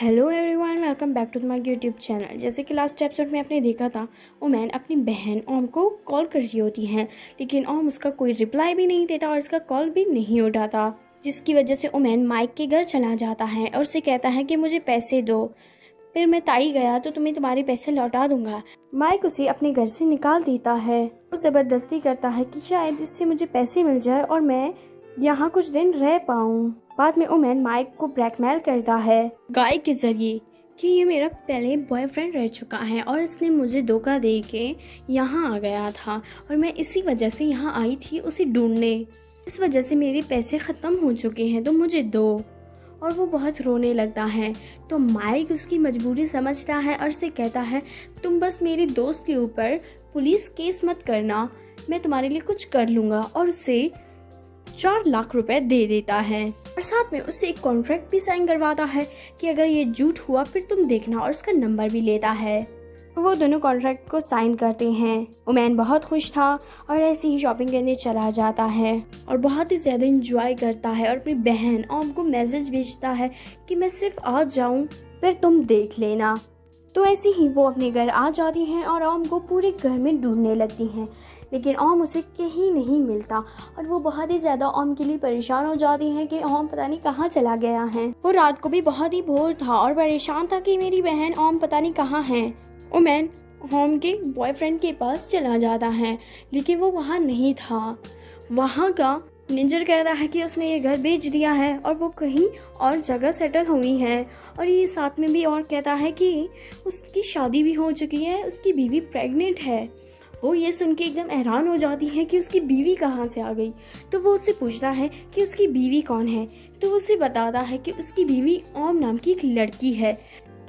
Hello everyone, welcome back to my YouTube channel. जैसे कि last episode में आपने देखा था, ओमैन अपनी बहन ओम को कॉल कर रही होती हैं, लेकिन ओम उसका कोई रिप्लाई भी नहीं देता और उसका कॉल भी नहीं उठाता, जिसकी वजह से ओमैन माइक के घर चला जाता है और उसे कहता है कि मुझे पैसे दो, फिर मैं ताई गया तो तुम्हें तुम्हारे पैसे लौटा दूंगा। माइक उसे अपने घर से निकाल देता है। वो ज़बरदस्ती करता है कि शायद इससे मुझे पैसे मिल जाए और मैं यहाँ कुछ दिन रह पाऊँ। बाद में ओमैन माइक को ब्लैकमेल करता है गाय के जरिए कि ये मेरा पहले बॉयफ्रेंड रह चुका है और इसने मुझे धोखा दे के यहाँ आ गया था और मैं इसी वजह से यहाँ आई थी उसे ढूंढने। इस वजह से मेरे पैसे ख़त्म हो चुके हैं तो मुझे दो। और वो बहुत रोने लगता है तो माइक उसकी मजबूरी समझता है और उसे कहता है तुम बस मेरे दोस्त के ऊपर पुलिस केस मत करना, मैं तुम्हारे लिए कुछ कर लूँगा। और उसे 4 लाख रुपए दे देता है और साथ में उससे एक कॉन्ट्रैक्ट भी साइन करवाता है कि अगर ये झूठ हुआ फिर तुम देखना, और उसका नंबर भी लेता है। वो दोनों कॉन्ट्रैक्ट को साइन करते हैं। ओमैन बहुत खुश था और ऐसे ही शॉपिंग करने चला जाता है और बहुत ही ज़्यादा इंजॉय करता है और अपनी बहन ओम को मैसेज भेजता है कि मैं सिर्फ आ जाऊं फिर तुम देख लेना। तो ऐसे ही वो अपने घर आ जाती हैं और ओम को पूरे घर में ढूंढने लगती हैं, लेकिन ओम उसे कहीं नहीं मिलता और वो बहुत ही ज़्यादा ओम के लिए परेशान हो जाती हैं कि ओम पता नहीं कहाँ चला गया है। वो रात को भी बहुत ही बोर था और परेशान था कि मेरी बहन ओम पता नहीं कहाँ है। ओमैन ओम के बॉयफ्रेंड के पास चला जाता है, लेकिन वो वहाँ नहीं था। वहाँ का मैनेजर कहता है कि उसने ये घर बेच दिया है और वो कहीं और जगह सेटल हुई है। और ये साथ में भी और कहता है कि उसकी शादी भी हो चुकी है, उसकी बीवी प्रेग्नेंट है। वो ये सुन के एकदम हैरान हो जाती है कि उसकी बीवी कहाँ से आ गई। तो वो उससे पूछता है कि उसकी बीवी कौन है, तो वो उसे बताता है कि उसकी बीवी ओम नाम की एक लड़की है।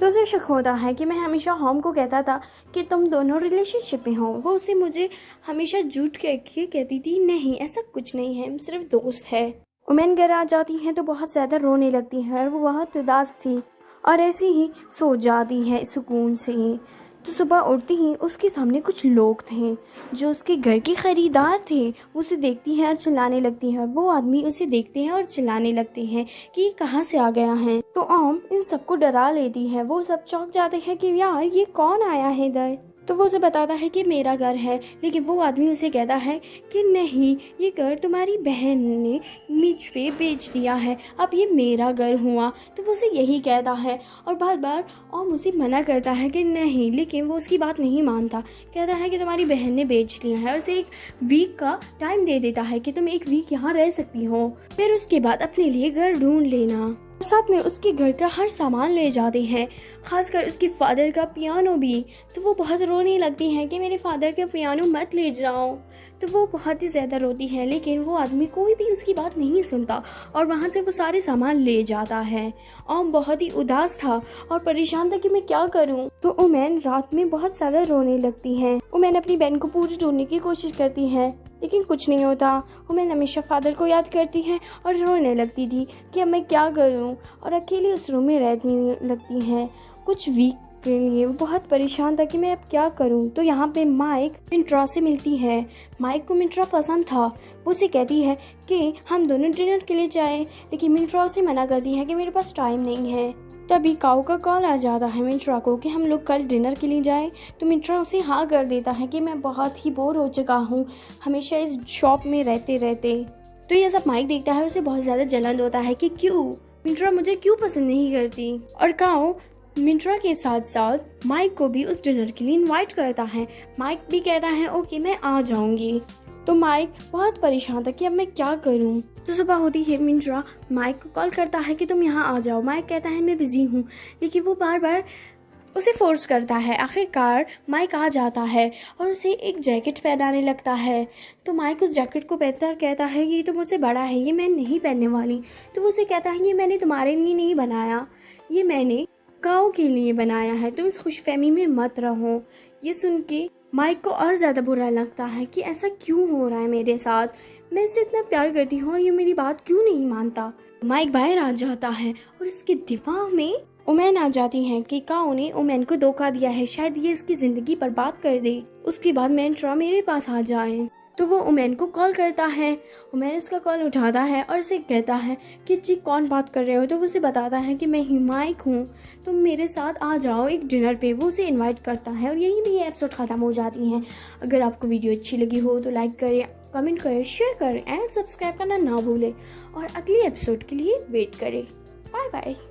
तो उसे शक होता है कि मैं हमेशा ओम को कहता था कि तुम दोनों रिलेशनशिप में हो। वो उसे मुझे हमेशा झूठ कह के कहती थी नहीं ऐसा कुछ नहीं है, हम सिर्फ दोस्त है। ओमैन घर आ जाती हैं तो बहुत ज़्यादा रोने लगती है और वो बहुत उदास थी और ऐसे ही सो जाती है सुकून से। तो सुबह उठती ही उसके सामने कुछ लोग थे जो उसके घर के खरीदार थे। वो उसे देखती है और चिल्लाने लगती है। वो आदमी उसे देखते हैं और चिल्लाने लगते हैं कि ये कहाँ से आ गया है। तो ओम इन सबको डरा लेती है। वो सब चौंक जाते हैं कि यार ये कौन आया है इधर। तो वो उसे बताता है कि मेरा घर है, लेकिन वो आदमी उसे कहता है कि नहीं ये घर तुम्हारी बहन ने मुझ पे बेच दिया है, अब ये मेरा घर हुआ। तो वो उसे यही कहता है और बार बार ओम उसे मना करता है कि नहीं, लेकिन वो उसकी बात नहीं मानता। कहता है कि तुम्हारी बहन ने बेच लिया है और उसे एक वीक का टाइम दे देता है कि तुम एक वीक यहाँ रह सकती हो, फिर उसके बाद अपने लिए घर ढूंढ लेना। साथ में उसके घर का हर सामान ले जाते हैं, खासकर उसके फादर का पियानो भी। तो वो बहुत रोने लगती हैं कि मेरे फादर का पियानो मत ले जाओ। तो वो बहुत ही ज़्यादा रोती है, लेकिन वो आदमी कोई भी उसकी बात नहीं सुनता और वहाँ से वो सारे सामान ले जाता है। ओम बहुत ही उदास था और परेशान था कि मैं क्या करूँ। तो ओमैन रात में बहुत ज़्यादा रोने लगती है। ओमैन अपनी बहन को पूरी ढूंढने की कोशिश करती है, लेकिन कुछ नहीं होता। ओमैन हमेशा फादर को याद करती है और रोने लगती थी कि अब मैं क्या करूं, और अकेली उस रूम में रहने लगती है कुछ वीक के लिए। वो बहुत परेशान था कि मैं अब क्या करूं। तो यहाँ पे माइक मिंट्रा से मिलती है। माइक को मिंट्रा पसंद था। वो उसे कहती है कि हम दोनों डिनर के लिए जाएं, लेकिन मिंट्रा उसे मना करती है कि मेरे पास टाइम नहीं है। तभी काऊ का कॉल आ जाता है मिंट्रा को कि हम लोग कल डिनर के लिए जाएं। तो मिंट्रा उसे हाँ कर देता है कि मैं बहुत ही बोर हो चुका हूँ हमेशा इस शॉप में रहते रहते। तो ये सब माइक देखता है और उसे बहुत ज़्यादा जलन होता है कि क्यों मिंट्रा मुझे क्यों पसंद नहीं करती। और काऊ मिंट्रा के साथ साथ माइक को भी उस डिनर के लिए इनवाइट करता है। माइक भी कहता है ओके मैं आ जाऊंगी। तो माइक बहुत परेशान था कि अब मैं क्या करूं। तो सुबह होती है मिंट्रा माइक को कॉल करता है कि तुम यहाँ आ जाओ। माइक कहता है मैं बिजी हूँ, लेकिन वो बार बार उसे फोर्स करता है। आखिरकार माइक आ जाता है और उसे एक जैकेट पहनाने लगता है। तो माइक उस जैकेट को पहनता और कहता है ये तो मुझसे बड़ा है, ये मैं नहीं पहनने वाली। तो वो उसे कहता है ये मैंने तुम्हारे लिए नहीं बनाया, ये मैंने काऊ के लिए बनाया है, तुम इस खुशफहमी में मत रहो। ये सुन के माइक को और ज़्यादा बुरा लगता है कि ऐसा क्यों हो रहा है मेरे साथ, मैं इससे इतना प्यार करती हूँ और ये मेरी बात क्यों नहीं मानता। माइक बाहर आ जाता है और इसके दिमाग में ओमैन आ जाती है कि काऊ ने ओमैन को धोखा दिया है, शायद ये इसकी ज़िंदगी बर्बाद कर दे। उसके बाद मिंट्रा मेरे पास आ जाए। तो वो उमैन को कॉल करता है। उमैन उसका कॉल उठाता है और उसे कहता है कि जी कौन बात कर रहे हो। तो वो उसे बताता है कि मैं हिमायक हूँ, तुम मेरे साथ आ जाओ एक डिनर पे। वो उसे इनवाइट करता है और यहीं भी ये एपिसोड ख़त्म हो जाती है। अगर आपको वीडियो अच्छी लगी हो तो लाइक करें, कमेंट करें, शेयर करें एंड सब्सक्राइब करना ना भूलें और अगली एपिसोड के लिए वेट करें। Bye bye.